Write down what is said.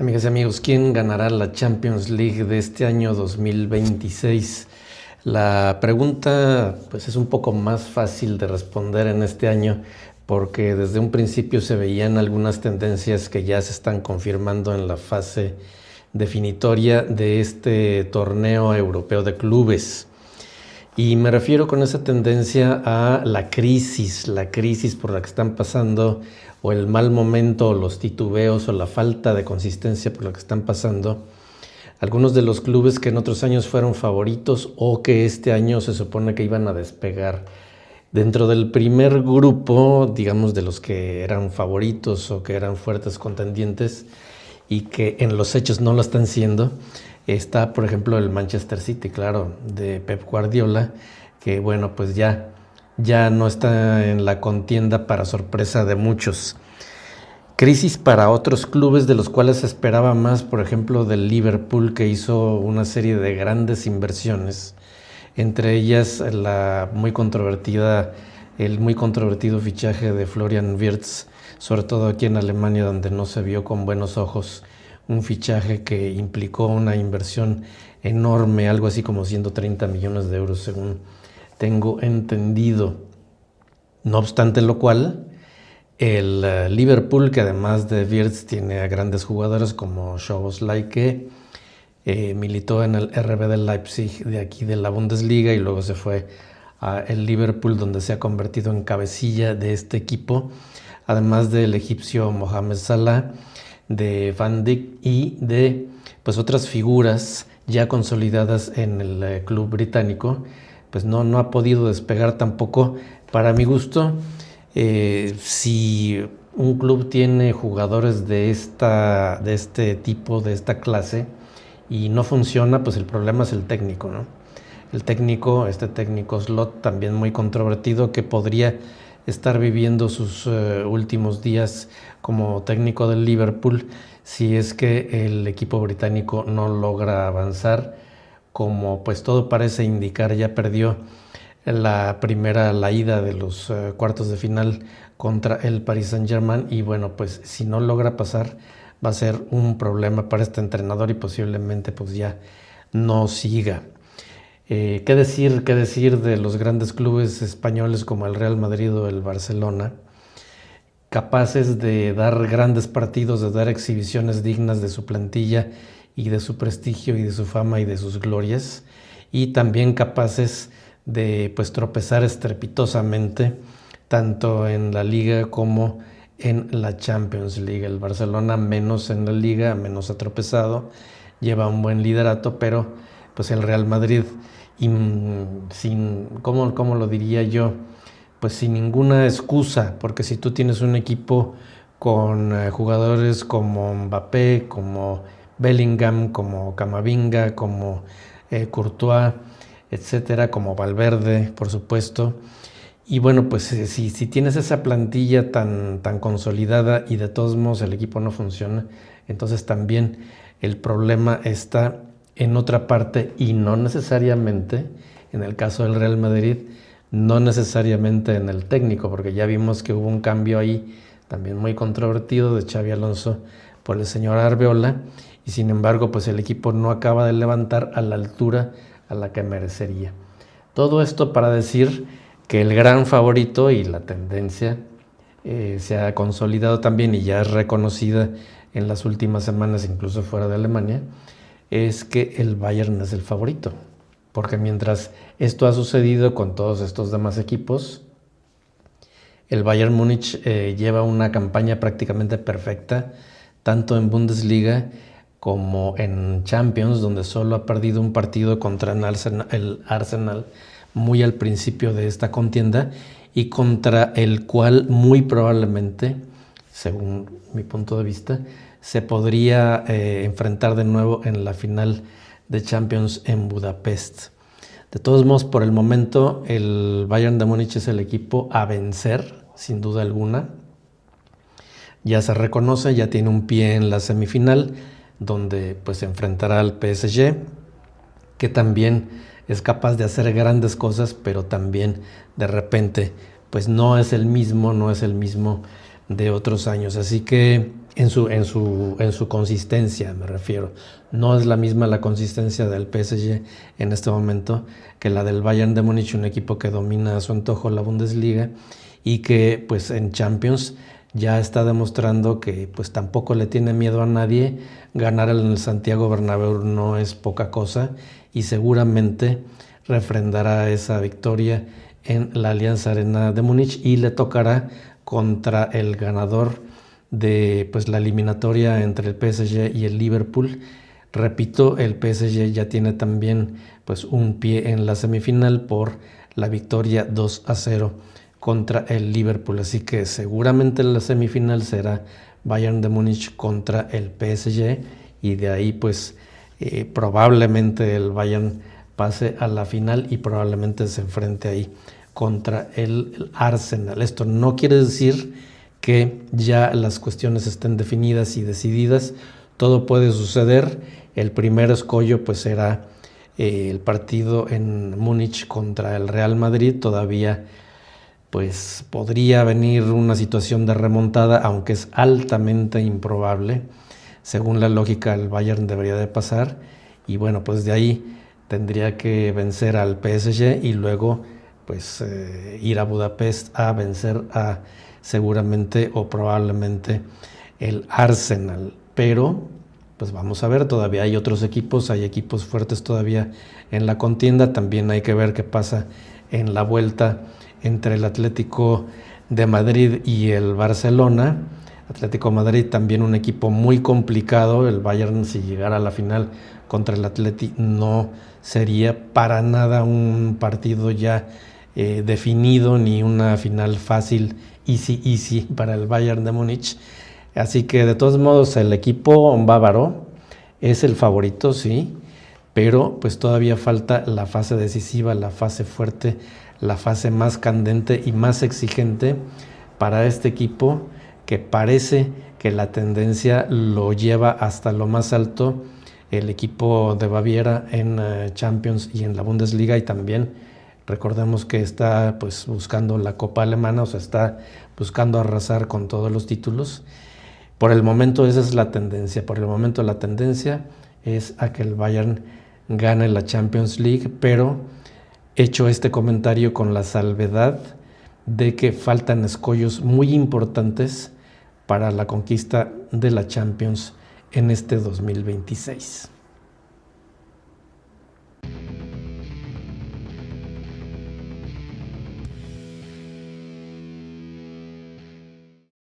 Amigas y amigos, ¿quién ganará la Champions League de este año 2026? La pregunta pues es un poco más fácil de responder en este año porque desde un principio se veían algunas tendencias que ya se están confirmando en la fase definitoria de este torneo europeo de clubes. Y me refiero con esa tendencia a la crisis por la que están pasando, o el mal momento, o los titubeos, o la falta de consistencia por la que están pasando algunos de los clubes que en otros años fueron favoritos o que este año se supone que iban a despegar. Dentro del primer grupo, digamos, de los que eran favoritos o que eran fuertes contendientes y que en los hechos no lo están siendo, está, por ejemplo, el Manchester City, claro, de Pep Guardiola, que bueno, pues ya no está en la contienda para sorpresa de muchos. Crisis para otros clubes de los cuales se esperaba más, por ejemplo, del Liverpool, que hizo una serie de grandes inversiones, entre ellas el muy controvertido fichaje de Florian Wirtz, sobre todo aquí en Alemania, donde no se vio con buenos ojos un fichaje que implicó una inversión enorme, algo así como 130 millones de euros, según tengo entendido. No obstante lo cual, el Liverpool, que además de Wirtz tiene a grandes jugadores como Szoboszlai, que militó en el RB del Leipzig de aquí de la Bundesliga y luego se fue a el Liverpool, donde se ha convertido en cabecilla de este equipo, además del egipcio Mohamed Salah, de Van Dijk y de pues otras figuras ya consolidadas en el club británico. Pues no ha podido despegar tampoco, para mi gusto. Si un club tiene jugadores de este tipo, de esta clase, y no funciona, pues el problema es el técnico, ¿no? Este técnico Slot, también muy controvertido, que podría estar viviendo sus últimos días como técnico del Liverpool si es que el equipo británico no logra avanzar, como pues todo parece indicar. Ya perdió la ida de los cuartos de final contra el Paris Saint-Germain, y bueno, pues si no logra pasar va a ser un problema para este entrenador y posiblemente pues ya no siga. ¿Qué decir de los grandes clubes españoles como el Real Madrid o el Barcelona, capaces de dar grandes partidos, de dar exhibiciones dignas de su plantilla y de su prestigio y de su fama y de sus glorias, y también capaces de pues tropezar estrepitosamente tanto en la Liga como en la Champions League? El Barcelona menos en la Liga, menos ha tropezado, lleva un buen liderato, pero pues el Real Madrid, ¿cómo lo diría yo? Pues sin ninguna excusa, porque si tú tienes un equipo con jugadores como Mbappé, como Bellingham, como Camavinga, como Courtois, etcétera, como Valverde, por supuesto. Y bueno, pues si tienes esa plantilla tan consolidada y de todos modos el equipo no funciona, entonces también el problema está en otra parte, y no necesariamente, en el caso del Real Madrid, no necesariamente en el técnico, porque ya vimos que hubo un cambio ahí también muy controvertido de Xabi Alonso por el señor Arbeola, y sin embargo pues el equipo no acaba de levantar a la altura a la que merecería. Todo esto para decir que el gran favorito, y la tendencia se ha consolidado también y ya es reconocida en las últimas semanas, incluso fuera de Alemania, es que el Bayern es el favorito. Porque mientras esto ha sucedido con todos estos demás equipos, el Bayern Múnich lleva una campaña prácticamente perfecta, tanto en Bundesliga como en Champions, donde solo ha perdido un partido contra el Arsenal muy al principio de esta contienda, y contra el cual muy probablemente, según mi punto de vista, se podría enfrentar de nuevo en la final de Champions en Budapest. De todos modos, por el momento, el Bayern de Múnich es el equipo a vencer, sin duda alguna. Ya se reconoce, ya tiene un pie en la semifinal, donde pues se enfrentará al PSG, que también es capaz de hacer grandes cosas, pero también de repente pues no es el mismo de otros años. Así que en su consistencia, me refiero. No es la misma la consistencia del PSG en este momento que la del Bayern de Múnich, un equipo que domina a su antojo la Bundesliga y que pues en Champions ya está demostrando que pues tampoco le tiene miedo a nadie. Ganar en el Santiago Bernabéu no es poca cosa y seguramente refrendará esa victoria en la Allianz Arena de Múnich y le tocará contra el ganador de pues, la eliminatoria entre el PSG y el Liverpool. Repito, el PSG ya tiene también pues, un pie en la semifinal por la victoria 2-0 contra el Liverpool, así que seguramente la semifinal será Bayern de Múnich contra el PSG y de ahí pues probablemente el Bayern pase a la final y probablemente se enfrente ahí contra el Arsenal. Esto no quiere decir que ya las cuestiones estén definidas y decididas, todo puede suceder. El primer escollo pues será el partido en Múnich contra el Real Madrid. Todavía pues podría venir una situación de remontada, aunque es altamente improbable. Según la lógica, el Bayern debería de pasar y bueno, pues de ahí tendría que vencer al PSG y luego pues ir a Budapest a vencer a seguramente o probablemente el Arsenal. Pero pues vamos a ver, todavía hay otros equipos, hay equipos fuertes todavía en la contienda. También hay que ver qué pasa en la vuelta entre el Atlético de Madrid y el Barcelona. Atlético de Madrid también un equipo muy complicado. El Bayern, si llegara a la final contra el Atleti, no sería para nada un partido ya definido ni una final fácil, easy para el Bayern de Múnich. Así que de todos modos el equipo bávaro es el favorito, sí, pero pues todavía falta la fase decisiva, la fase fuerte, la fase más candente y más exigente para este equipo que parece que la tendencia lo lleva hasta lo más alto. El equipo de Baviera en Champions y en la Bundesliga, y también recordemos que está pues buscando la Copa Alemana, o sea, está buscando arrasar con todos los títulos. Por el momento esa es la tendencia, por el momento la tendencia es a que el Bayern gane la Champions League, pero hecho este comentario con la salvedad de que faltan escollos muy importantes para la conquista de la Champions en este 2026.